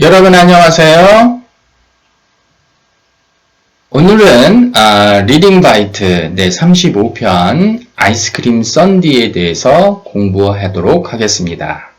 여러분 안녕하세요. 오늘은 리딩 바이트 35편 아이스크림 썬디에 대해서 공부하도록 하겠습니다.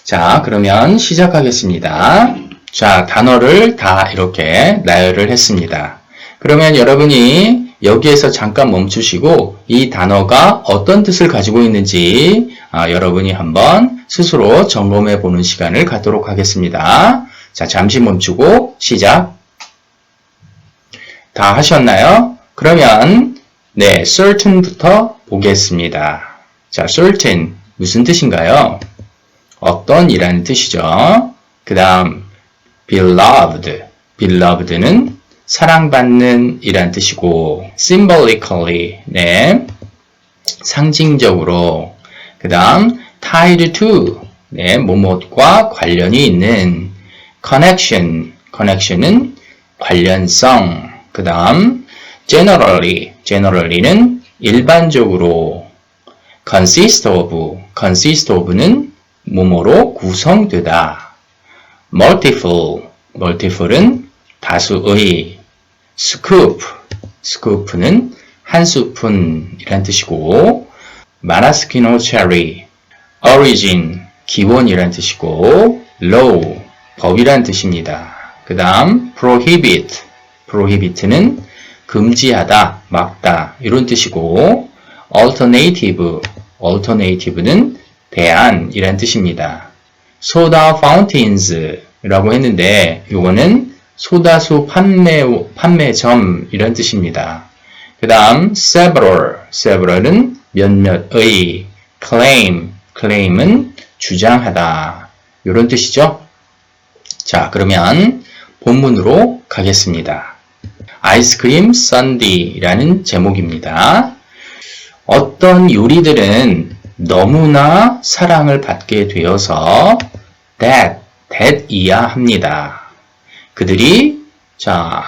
자, 그러면 시작하겠습니다. 자, 단어를 다 이렇게 나열을 했습니다. 그러면 여러분이 여기에서 잠깐 멈추시고 이 단어가 어떤 뜻을 가지고 있는지 여러분이 한번 스스로 점검해 보는 시간을 갖도록 하겠습니다. 자, 잠시 멈추고 시작. 다 하셨나요? 그러면 certain부터 보겠습니다. 자, certain 무슨 뜻인가요? 어떤 이라는 뜻이죠. 그 다음 beloved는 사랑받는 이란 뜻이고 symbolically 상징적으로 그 다음 tied to 뭐뭐과 관련이 있는 connection은 관련성 그 다음 generally는 일반적으로 consist of는 뭐뭐로 구성되다 multiple은 다수의 scoop는 한 스푼이란 뜻이고 maraschino cherry origin 기원이란 뜻이고 law 법이란 뜻입니다. 그 다음 prohibit는 금지하다, 막다 이런 뜻이고 alternative는 대안이란 뜻입니다. soda fountains라고 했는데 이거는 소다수 판매점 이런 뜻입니다. 그 다음 several은 몇몇의 claim은 주장하다 이런 뜻이죠. 자, 그러면 본문으로 가겠습니다. 아이스크림 썬디라는 제목입니다. 어떤 요리들은 너무나 사랑을 받게 되어서 that이야 합니다. 그들이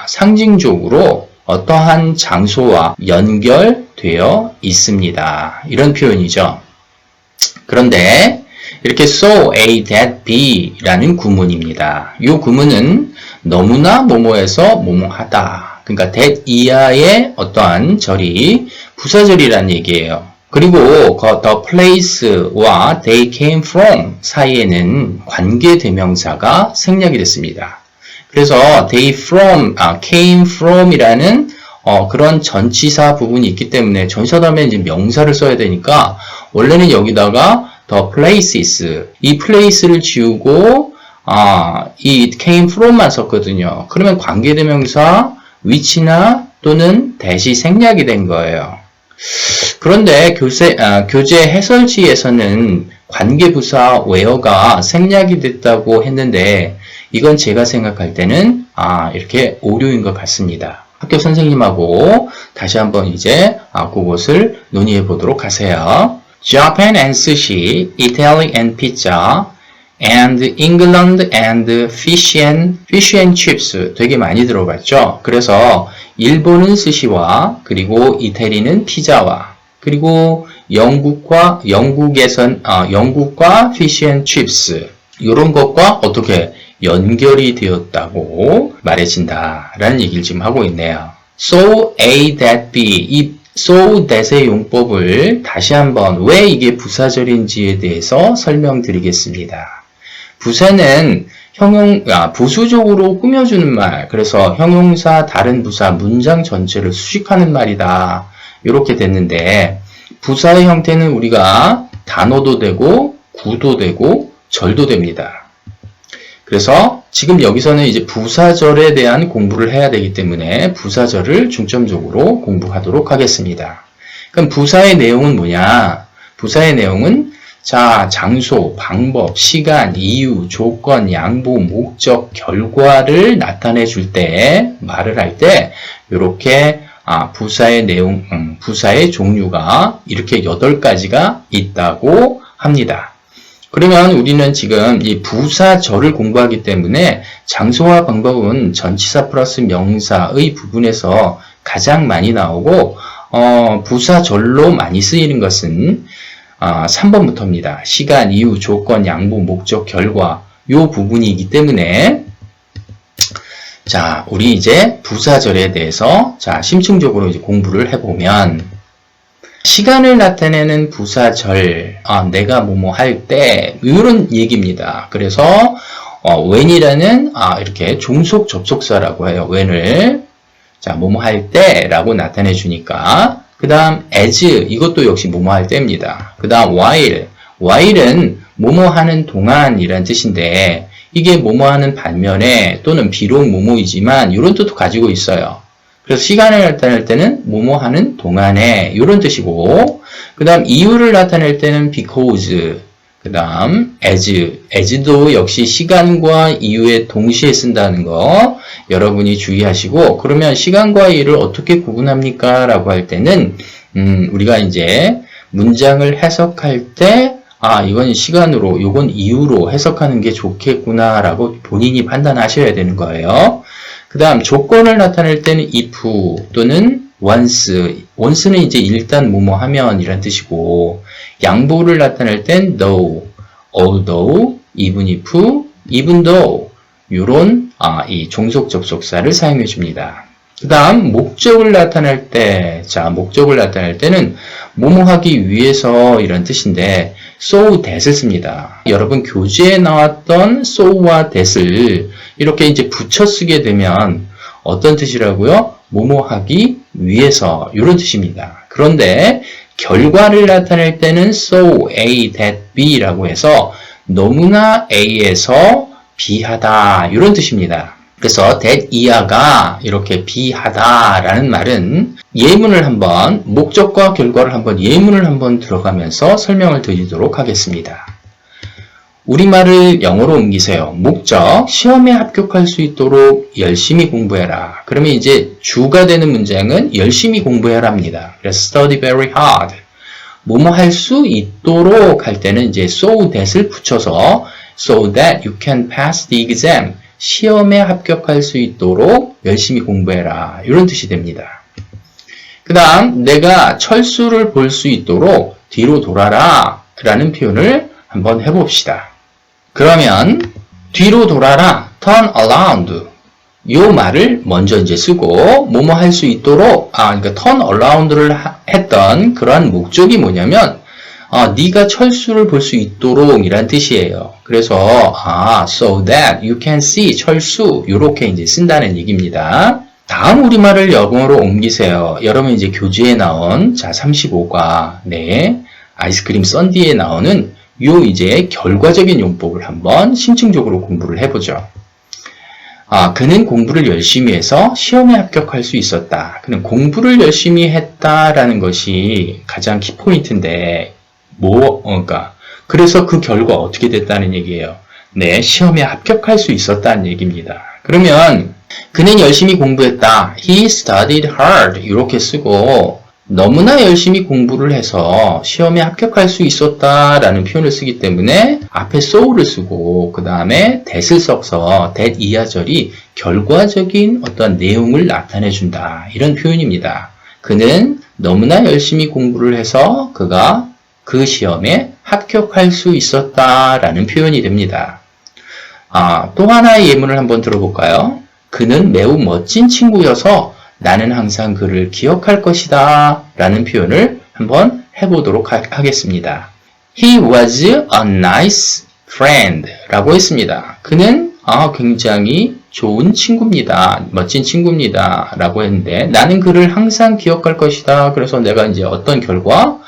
상징적으로 어떠한 장소와 연결되어 있습니다. 이런 표현이죠. 그런데 이렇게 so a that b 라는 구문입니다. 이 구문은 너무나 뭐뭐에서 뭐뭐하다. 그러니까 that 이하의 어떠한 절이 부사절이라는 얘기예요. 그리고 the place와 they came from 사이에는 관계대명사가 생략이 됐습니다. 그래서 they came from이라는 그런 전치사 부분이 있기 때문에 전치사 다음에 이제 명사를 써야 되니까 원래는 여기다가 the places 이 place를 지우고 이 came from만 썼거든요. 그러면 관계대명사 which나 또는 that이 생략이 된 거예요. 그런데 교재 해설지에서는 관계부사 where가 생략이 됐다고 했는데 이건 제가 생각할 때는 이렇게 오류인 것 같습니다. 학교 선생님하고 다시 한번 이제 그것을 논의해 보도록 하세요. Japan and sushi, Italy and pizza, and England and fish and chips 되게 많이 들어봤죠. 그래서 일본은 스시와 그리고 이태리는 피자와 그리고 영국과 fish and chips 이런 것과 어떻게 연결이 되었다고 말해진다라는 얘기를 지금 하고 있네요. So A that B 이 so that의 용법을 다시 한번 왜 이게 부사절인지에 대해서 설명드리겠습니다. 부사는 부수적으로 꾸며주는 말, 그래서 형용사, 다른 부사, 문장 전체를 수식하는 말이다. 이렇게 됐는데 부사의 형태는 우리가 단어도 되고 구도 되고 절도 됩니다. 그래서 지금 여기서는 이제 부사절에 대한 공부를 해야 되기 때문에 부사절을 중점적으로 공부하도록 하겠습니다. 그럼 부사의 내용은 뭐냐? 부사의 내용은 장소, 방법, 시간, 이유, 조건, 양보, 목적, 결과를 나타내 줄 때, 말을 할 때 이렇게 부사의 내용, 부사의 종류가 이렇게 8가지가 있다고 합니다. 그러면 우리는 지금 이 부사절을 공부하기 때문에 장소와 방법은 전치사 플러스 명사의 부분에서 가장 많이 나오고 부사절로 많이 쓰이는 것은 3번부터입니다. 시간, 이유, 조건, 양보, 목적, 결과 요 부분이기 때문에 자, 우리 이제 부사절에 대해서 자, 심층적으로 이제 공부를 해보면 시간을 나타내는 부사절, 내가 뭐뭐 할 때 이런 얘기입니다. 그래서 when이라는 이렇게 종속 접속사라고 해요. when을 자, 뭐뭐 할 때라고 나타내 주니까 그 다음 as 이것도 역시 뭐뭐 할 때입니다. 그 다음 while은 뭐뭐 하는 동안이란 뜻인데 이게 뭐뭐 하는 반면에 또는 비록 뭐뭐이지만 이런 뜻도 가지고 있어요. 그래서 시간을 나타낼 때는 뭐뭐 하는 동안에 이런 뜻이고 그 다음 이유를 나타낼 때는 because 그 다음 as도 역시 시간과 이유에 동시에 쓴다는 거 여러분이 주의하시고 그러면 시간과 이유를 어떻게 구분합니까? 라고 할 때는 우리가 이제 문장을 해석할 때 이건 시간으로, 이건 이유로 해석하는 게 좋겠구나 라고 본인이 판단하셔야 되는 거예요. 그 다음 조건을 나타낼 때는 if 또는 once는 이제 일단 뭐뭐 하면 이란 뜻이고 양보를 나타낼 땐 though, although, even if, even though 이런 이 종속 접속사를 사용해 줍니다. 그 다음 목적을 나타낼 때 목적을 나타낼 때는 뭐뭐 하기 위해서 이런 뜻인데 so that을 씁니다. 여러분 교재에 나왔던 so와 that을 이렇게 이제 붙여 쓰게 되면 어떤 뜻이라고요? 뭐뭐 하기 위해서 이런 뜻입니다. 그런데 결과를 나타낼 때는 so A that B라고 해서 너무나 A에서 B하다 이런 뜻입니다. 그래서 that 이하가 이렇게 B하다라는 말은 예문을 한번 목적과 결과를 한번 예문을 한번 들어가면서 설명을 드리도록 하겠습니다. 우리말을 영어로 옮기세요. 목적, 시험에 합격할 수 있도록 열심히 공부해라. 그러면 이제 주가 되는 문장은 열심히 공부해라입니다. 그래서 study very hard. 뭐뭐 할 수 있도록 할 때는 이제 so that을 붙여서 so that you can pass the exam. 시험에 합격할 수 있도록 열심히 공부해라. 이런 뜻이 됩니다. 그 다음 내가 철수를 볼 수 있도록 뒤로 돌아라 라는 표현을 한번 해봅시다. 그러면 뒤로 돌아라, turn around 이 말을 먼저 이제 쓰고 뭐뭐 할 수 있도록 그러니까 turn around를 했던 그러한 목적이 뭐냐면 네가 철수를 볼 수 있도록 이란 뜻이에요. 그래서 so that you can see 철수 이렇게 이제 쓴다는 얘기입니다. 다음 우리말을 영어로 옮기세요. 여러분 이제 교재에 나온 35과 아이스크림 썬디에 나오는 요 이제 결과적인 용법을 한번 심층적으로 공부를 해보죠. 그는 공부를 열심히 해서 시험에 합격할 수 있었다. 그는 공부를 열심히 했다라는 것이 가장 키포인트인데 그래서 그 결과 어떻게 됐다는 얘기예요. 시험에 합격할 수 있었다는 얘기입니다. 그러면 그는 열심히 공부했다. He studied hard 이렇게 쓰고 너무나 열심히 공부를 해서 시험에 합격할 수 있었다라는 표현을 쓰기 때문에 앞에 so를 쓰고 그 다음에 that을 써서 that 이하절이 결과적인 어떤 내용을 나타내준다. 이런 표현입니다. 그는 너무나 열심히 공부를 해서 그가 그 시험에 합격할 수 있었다라는 표현이 됩니다. 또 하나의 예문을 한번 들어볼까요? 그는 매우 멋진 친구여서 나는 항상 그를 기억할 것이다 라는 표현을 한번 해보도록 하겠습니다. He was a nice friend 라고 했습니다. 그는 굉장히 좋은 친구입니다. 멋진 친구입니다. 라고 했는데 나는 그를 항상 기억할 것이다. 그래서 내가 이제 어떤 결과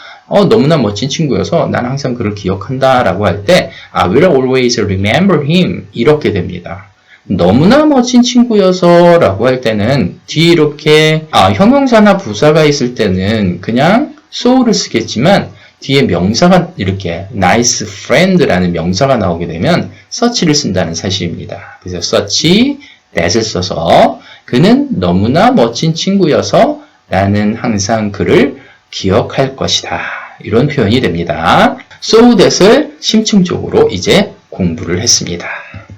너무나 멋진 친구여서 난 항상 그를 기억한다 라고 할 때 will always remember him 이렇게 됩니다. 너무나 멋진 친구여서 라고 할 때는 뒤에 이렇게 형용사나 부사가 있을 때는 그냥 so를 쓰겠지만 뒤에 명사가 이렇게 nice friend라는 명사가 나오게 되면 such를 쓴다는 사실입니다. 그래서 such that을 써서 그는 너무나 멋진 친구여서 나는 항상 그를 기억할 것이다. 이런 표현이 됩니다. so that을 심층적으로 이제 공부를 했습니다.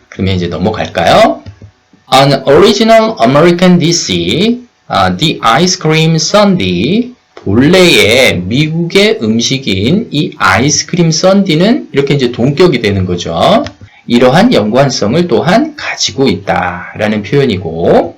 그러면 이제 넘어갈까요? An original American dish, the ice cream sundae. 본래의 미국의 음식인 이 아이스크림 썬디는 이렇게 이제 동격이 되는 거죠. 이러한 연관성을 또한 가지고 있다라는 표현이고,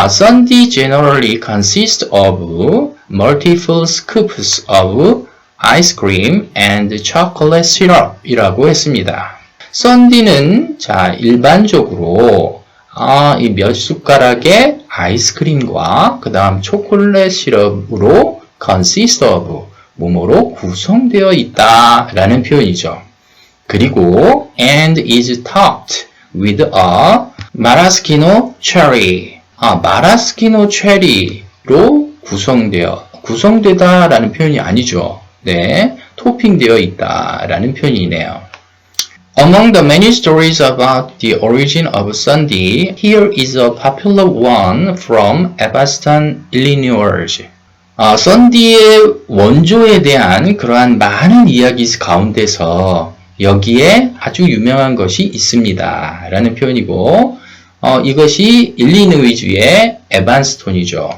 Sundae generally consists of multiple scoops of ice cream and chocolate syrup 이라고 했습니다. Sundae는 자 일반적으로 이 몇 숟가락의 아이스크림과 그 다음 초콜릿 시럽으로 consist of 뭐뭐로 구성되어 있다라는 표현이죠. 그리고 and is topped with a maraschino cherry. 마라스키노 체리로 구성되다라는 표현이 아니죠. 네, 토핑되어 있다라는 표현이네요. Among the many stories about the origin of Sundae, here is a popular one from Evanston, Illinois. Sundae의 원조에 대한 그러한 많은 이야기 가운데서 여기에 아주 유명한 것이 있습니다. 라는 표현이고, 이것이 일리노이주의 에반스톤이죠.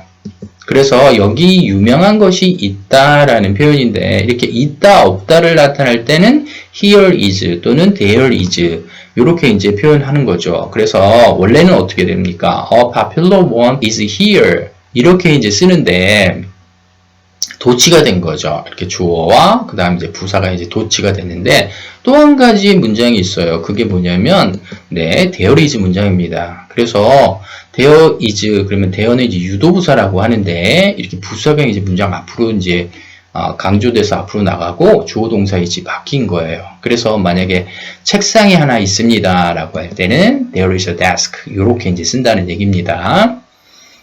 그래서 여기 유명한 것이 있다라는 표현인데, 이렇게 있다, 없다를 나타낼 때는 here is 또는 there is 이렇게 이제 표현하는 거죠. 그래서 원래는 어떻게 됩니까? A popular one is here 이렇게 이제 쓰는데 도치가 된 거죠. 이렇게 주어와 그 다음 이제 부사가 이제 도치가 됐는데 또 한 가지 문장이 있어요. 그게 뭐냐면 네, there is 문장입니다. 그래서 there is 그러면 there는 이제 유도부사라고 하는데 이렇게 부사가 이제 문장 앞으로 이제 강조돼서 앞으로 나가고 주어 동사 이제 바뀐 거예요. 그래서 만약에 책상이 하나 있습니다 라고 할 때는 there is a desk 이렇게 이제 쓴다는 얘기입니다.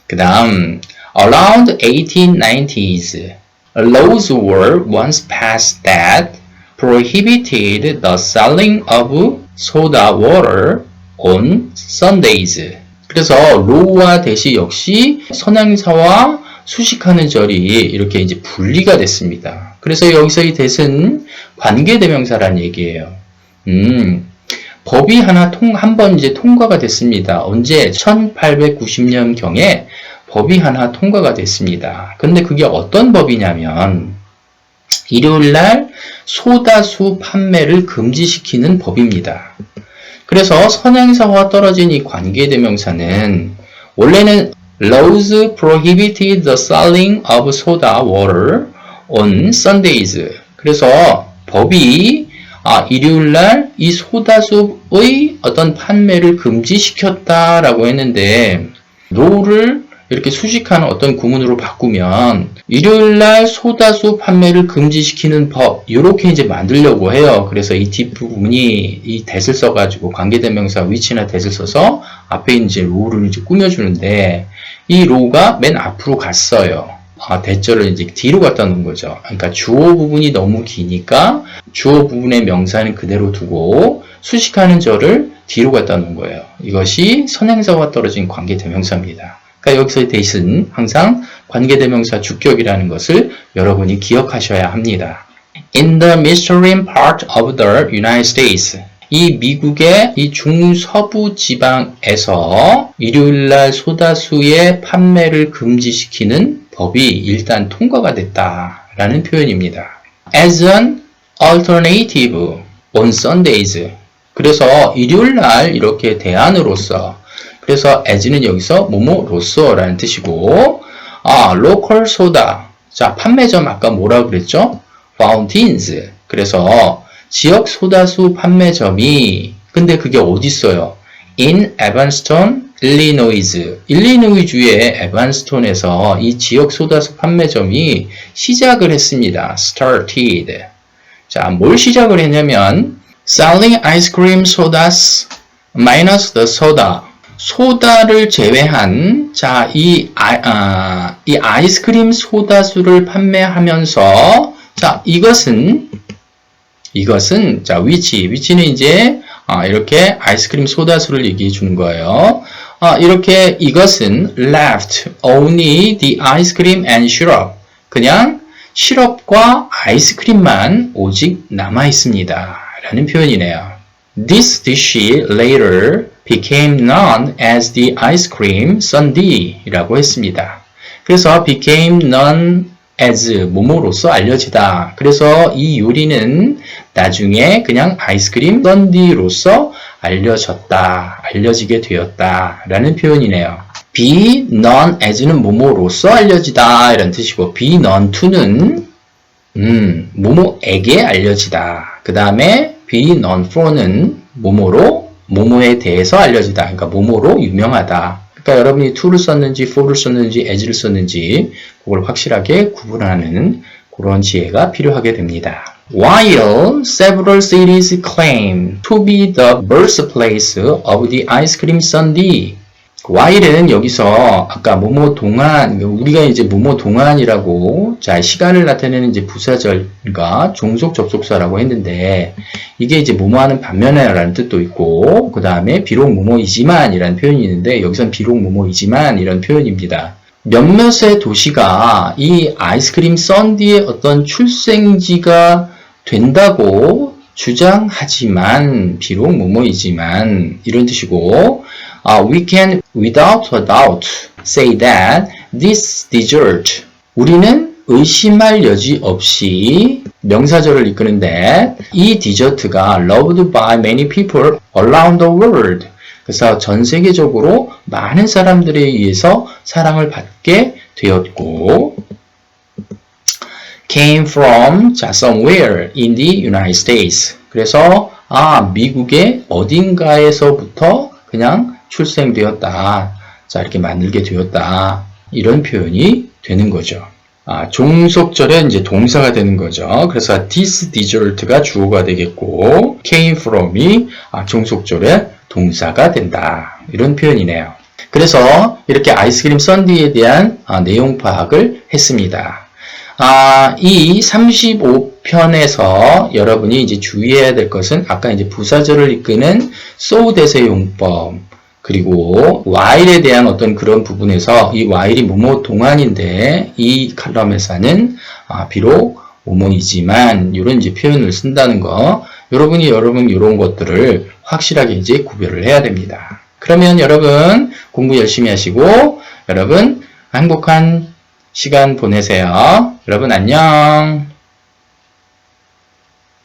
그 다음 around 1890s laws were once passed that prohibited the selling of soda water on Sundays. 그래서 로우와 대시 역시 선행사와 수식하는 절이 이렇게 이제 분리가 됐습니다. 그래서 여기서 이 that은 관계대명사라는 얘기예요. 법이 한 번 이제 통과가 됐습니다. 언제? 1890년경에 법이 하나 통과가 됐습니다. 근데 그게 어떤 법이냐면 일요일날 소다수 판매를 금지시키는 법입니다. 그래서 선행사와 떨어진 이 관계대명사는 원래는 laws prohibited the selling of soda water on Sundays. 그래서 법이 일요일날 이 소다수의 어떤 판매를 금지시켰다라고 했는데 law를 이렇게 수식하는 어떤 구문으로 바꾸면 일요일날 소다수 판매를 금지시키는 법 이렇게 이제 만들려고 해요. 그래서 이 뒷부분이 이 that을 써가지고 관계대명사 위치나 that을 써서 앞에 이제 law를 이제 꾸며주는데 이 law가 맨 앞으로 갔어요. 대절을 이제 뒤로 갖다 놓은 거죠. 그러니까 주어 부분이 너무 기니까 주어 부분의 명사는 그대로 두고 수식하는 절을 뒤로 갖다 놓은 거예요. 이것이 선행사와 떨어진 관계대명사입니다. 그러니까 여기서의 that은 항상 관계대명사 주격이라는 것을 여러분이 기억하셔야 합니다. In the midstream part of the United States. 이 미국의 이 중서부 지방에서 일요일날 소다수의 판매를 금지시키는 법이 일단 통과가 됐다라는 표현입니다. As an alternative on Sundays. 그래서 일요일날 이렇게 대안으로서 그래서 as는 여기서 뭐뭐로서라는 뜻이고 local soda. 자, 판매점 아까 뭐라고 그랬죠? fountains. 그래서 지역 소다수 판매점이 근데 그게 어디 있어요? in Evanston, Illinois. 일리노이주의 에반스톤에서 이 지역 소다수 판매점이 시작을 했습니다. started. 자, 뭘 시작을 했냐면 selling ice cream sodas minus the soda. 소다를 제외한 자, 이 아이스크림 소다수를 판매하면서 자, 이것은 자, 위치는 이제 이렇게 아이스크림 소다수를 얘기해 주는 거예요. 이렇게 이것은 left only the ice cream and syrup. 그냥 시럽과 아이스크림만 오직 남아 있습니다. 라는 표현이네요. This dish later became known as the ice cream sundae 라고 했습니다. 그래서 became known as 뭐뭐로서 알려지다. 그래서 이 요리는 나중에 그냥 아이스크림 sundae로서 알려졌다, 알려지게 되었다 라는 표현이네요. be known as는 뭐뭐로서 알려지다 이런 뜻이고 be known to는 뭐뭐에게 알려지다. 그 다음에 be known for는 뭐뭐로 뭐뭐에 대해서 알려지다. 그러니까 뭐뭐로 유명하다. 그러니까 여러분이 to를 썼는지 for를 썼는지 as를 썼는지 그걸 확실하게 구분하는 그런 지혜가 필요하게 됩니다. While several cities claim to be the birthplace of the ice cream sundae. while은 여기서 아까 뭐뭐 동안, 우리가 이제 뭐뭐 동안이라고, 자, 시간을 나타내는 이제 부사절과 종속 접속사라고 했는데, 이게 이제 뭐뭐 하는 반면에 라는 뜻도 있고, 그 다음에 비록 뭐뭐이지만 이라는 표현이 있는데, 여기선 비록 뭐뭐이지만 이런 표현입니다. 몇몇의 도시가 이 아이스크림 썬디의 어떤 출생지가 된다고 주장하지만, 비록 뭐뭐이지만 이런 뜻이고, we can without a doubt say that this dessert, 우리는 의심할 여지 없이 명사절을 이끄는데 이 디저트가 loved by many people around the world, 그래서 전 세계적으로 많은 사람들에 의해서 사랑을 받게 되었고, came from somewhere in the United States, 그래서 미국의 어딘가에서부터 그냥 출생되었다. 자, 이렇게 만들게 되었다. 이런 표현이 되는 거죠. 종속절에 이제 동사가 되는 거죠. 그래서 this dessert가 주어가 되겠고, came from이 종속절에 동사가 된다. 이런 표현이네요. 그래서 이렇게 아이스크림 썬디에 대한 내용 파악을 했습니다. 이 35편에서 여러분이 이제 주의해야 될 것은 아까 이제 부사절을 이끄는 so that의 용법, 그리고 while에 대한 어떤 그런 부분에서 이 while이 뭐뭐 동안인데 이 칼럼에서는 비록 뭐뭐이지만 이런 이제 표현을 쓴다는 거, 여러분 이런 것들을 확실하게 이제 구별을 해야 됩니다. 그러면 여러분 공부 열심히 하시고 여러분 행복한 시간 보내세요. 여러분 안녕.